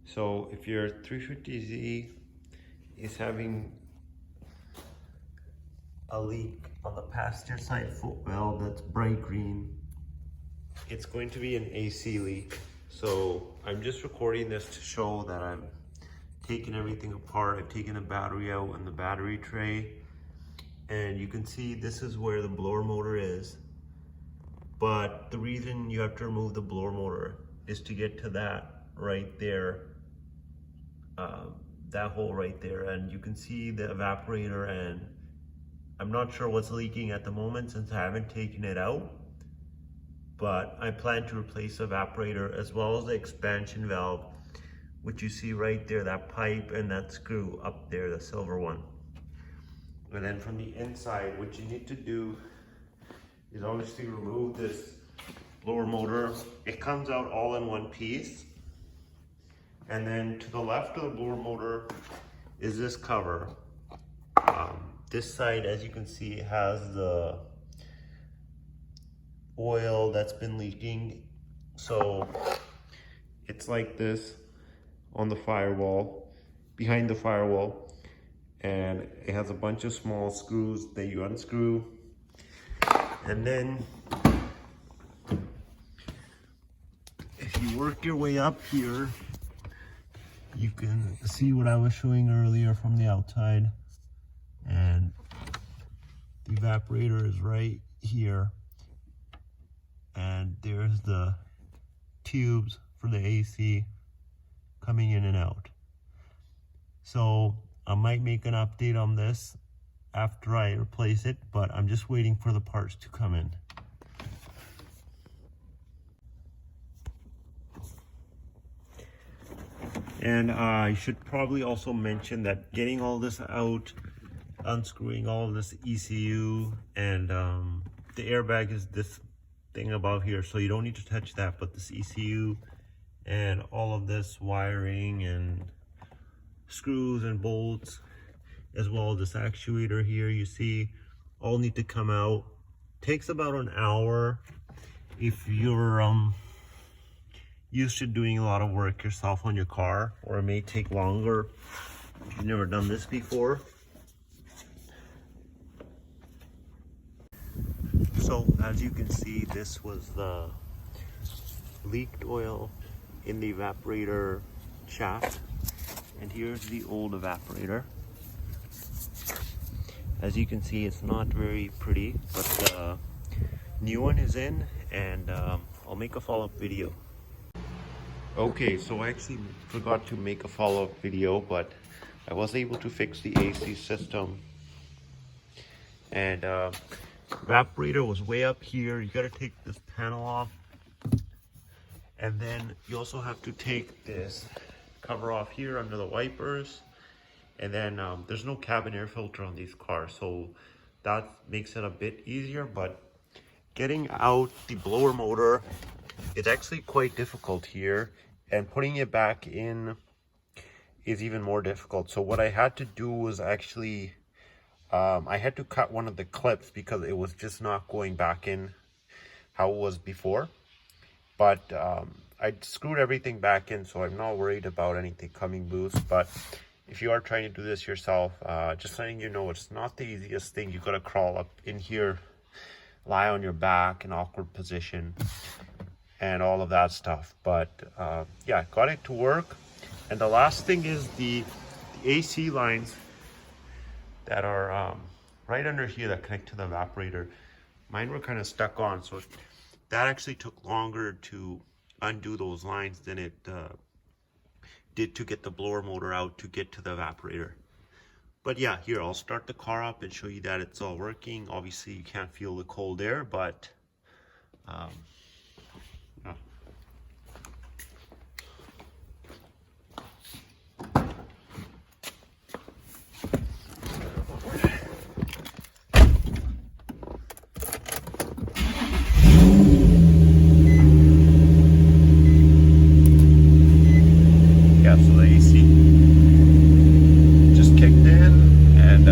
So if your 350Z is having a leak on the passenger side footwell that's bright green, it's going to be an AC leak. So I'm just recording this to show that I'm taking everything apart. I've taken the battery out and the battery tray, and you can see this is where the blower motor is. But the reason you have to remove the blower motor is to get to that right there, that hole right there, and you can see the evaporator, and I'm not sure what's leaking at the moment since I haven't taken it out, but I plan to replace the evaporator as well as the expansion valve, which you see right there, that pipe and that screw up there, the silver one. And then from the inside, what you need to do is obviously remove this blower motor. It comes out all in one piece. And then to the left of the blower motor is this cover. This side, as you can see, has the oil that's been leaking. So it's like this on the firewall, behind the firewall. And it has a bunch of small screws that you unscrew. And then if you work your way up here, you can see what I was showing earlier from the outside. And the evaporator is right here. And there's the tubes for the AC coming in and out. So I might make an update on this after I replace it, but I'm just waiting for the parts to come in. And I should probably also mention that getting all this out, unscrewing all of this ECU, and the airbag is this thing above here, so you don't need to touch that, but this ECU and all of this wiring and screws and bolts, as well as this actuator here, you see, all need to come out. Takes about an hour if you're used to doing a lot of work yourself on your car, or it may take longer if you've never done this before. So as you can see, this was the leaked oil in the evaporator shaft, and here's the old evaporator. As you can see, it's not very pretty, but the new one is in, and I'll make a follow-up video. Okay, so I actually forgot to make a follow-up video, but I was able to fix the AC system. And evaporator was way up here. You gotta take this panel off. And then you also have to take this cover off here under the wipers. And then there's no cabin air filter on these cars, so that makes it a bit easier. But getting out the blower motor is actually quite difficult here, and putting it back in is even more difficult. So what I had to do was actually I had to cut one of the clips because it was just not going back in how it was before. But I screwed everything back in, so I'm not worried about anything coming loose. But if you are trying to do this yourself, just letting you know, it's not the easiest thing. You gotta crawl up in here, lie on your back in awkward position, and all of that stuff. But yeah, got it to work. And the last thing is the AC lines that are right under here that connect to the evaporator. Mine were kind of stuck on, so that actually took longer to undo those lines than it did to get the blower motor out to get to the evaporator. But yeah, here, I'll start the car up and show you that it's all working. Obviously you can't feel the cold air, but yeah. So the AC just kicked in, and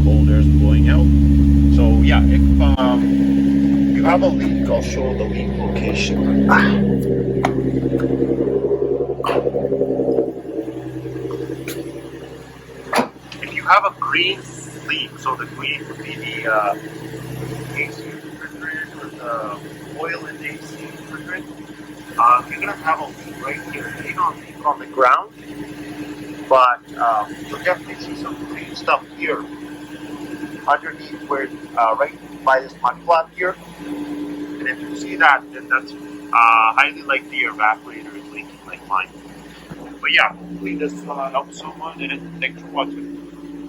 cold air is blowing out. So yeah, if you have a leak, I'll show the leak location. green leak. So the green would be the AC refrigerant or the oil in the AC refrigerant. You're gonna have a leak right here. It may not leak on the ground, but you'll definitely see some green stuff here underneath where, right by this mud flap here. And if you see that, then that's highly likely your evaporator is leaking like mine. But yeah, hopefully this helps someone, and thanks for watching.